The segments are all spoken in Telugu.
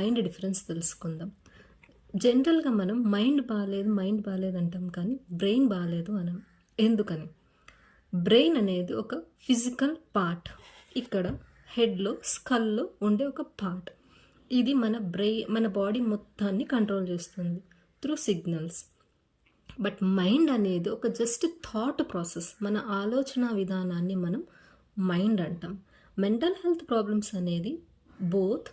మైండ్ డిఫరెన్స్ తెలుసుకుందాం. జనరల్గా మనం మైండ్ బాగాలేదు అంటాం, కానీ బ్రెయిన్ బాగాలేదు అనం. ఎందుకని? బ్రెయిన్ అనేది ఒక ఫిజికల్ పార్ట్. ఇక్కడ హెడ్లో, స్కల్లో ఉండే ఒక పార్ట్. ఇది మన బాడీ మొత్తాన్ని కంట్రోల్ చేస్తుంది త్రూ సిగ్నల్స్. బట్ మైండ్ అనేది ఒక జస్ట్ థాట్ ప్రాసెస్. మన ఆలోచన విధానాన్ని మనం మైండ్ అంటాం. మెంటల్ హెల్త్ ప్రాబ్లమ్స్ అనేది బోత్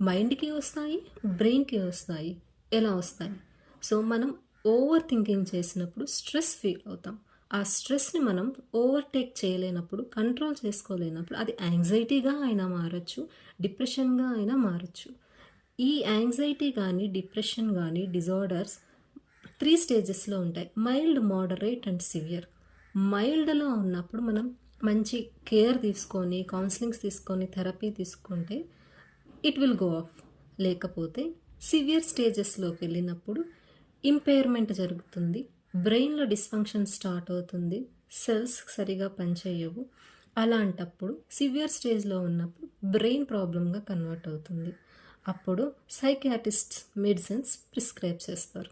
మైండ్కి వస్తాయి, బ్రెయిన్కి వస్తాయి. ఎలా వస్తాయి? సో మనం ఓవర్ థింకింగ్ చేసినప్పుడు స్ట్రెస్ ఫీల్ అవుతాం. ఆ స్ట్రెస్ని మనం ఓవర్టేక్ చేయలేనప్పుడు, కంట్రోల్ చేసుకోలేనప్పుడు అది యాంగ్జైటీగా అయినా మారచ్చు, డిప్రెషన్గా అయినా మారచ్చు. ఈ యాంగ్జైటీ కానీ, డిప్రెషన్ కానీ, డిజార్డర్స్ 3 స్టేజెస్లో ఉంటాయి: మైల్డ్, మోడరేట్ అండ్ సివియర్. మైల్డ్లో ఉన్నప్పుడు మనం మంచి కేర్ తీసుకొని, కౌన్సిలింగ్స్ తీసుకొని, థెరపీ తీసుకుంటే ఇట్ విల్ గో ఆఫ్. లేకపోతే సివియర్ స్టేజెస్లోకి వెళ్ళినప్పుడు ఇంపైర్మెంట్ జరుగుతుంది, బ్రెయిన్లో డిస్ఫంక్షన్ స్టార్ట్ అవుతుంది, సెల్స్ సరిగా పనిచేయవు. అలాంటప్పుడు సివియర్ స్టేజ్లో ఉన్నప్పుడు బ్రెయిన్ ప్రాబ్లంగా కన్వర్ట్ అవుతుంది. అప్పుడు సైకియాట్రిస్ట్స్ మెడిసిన్స్ ప్రిస్క్రైబ్ చేస్తారు.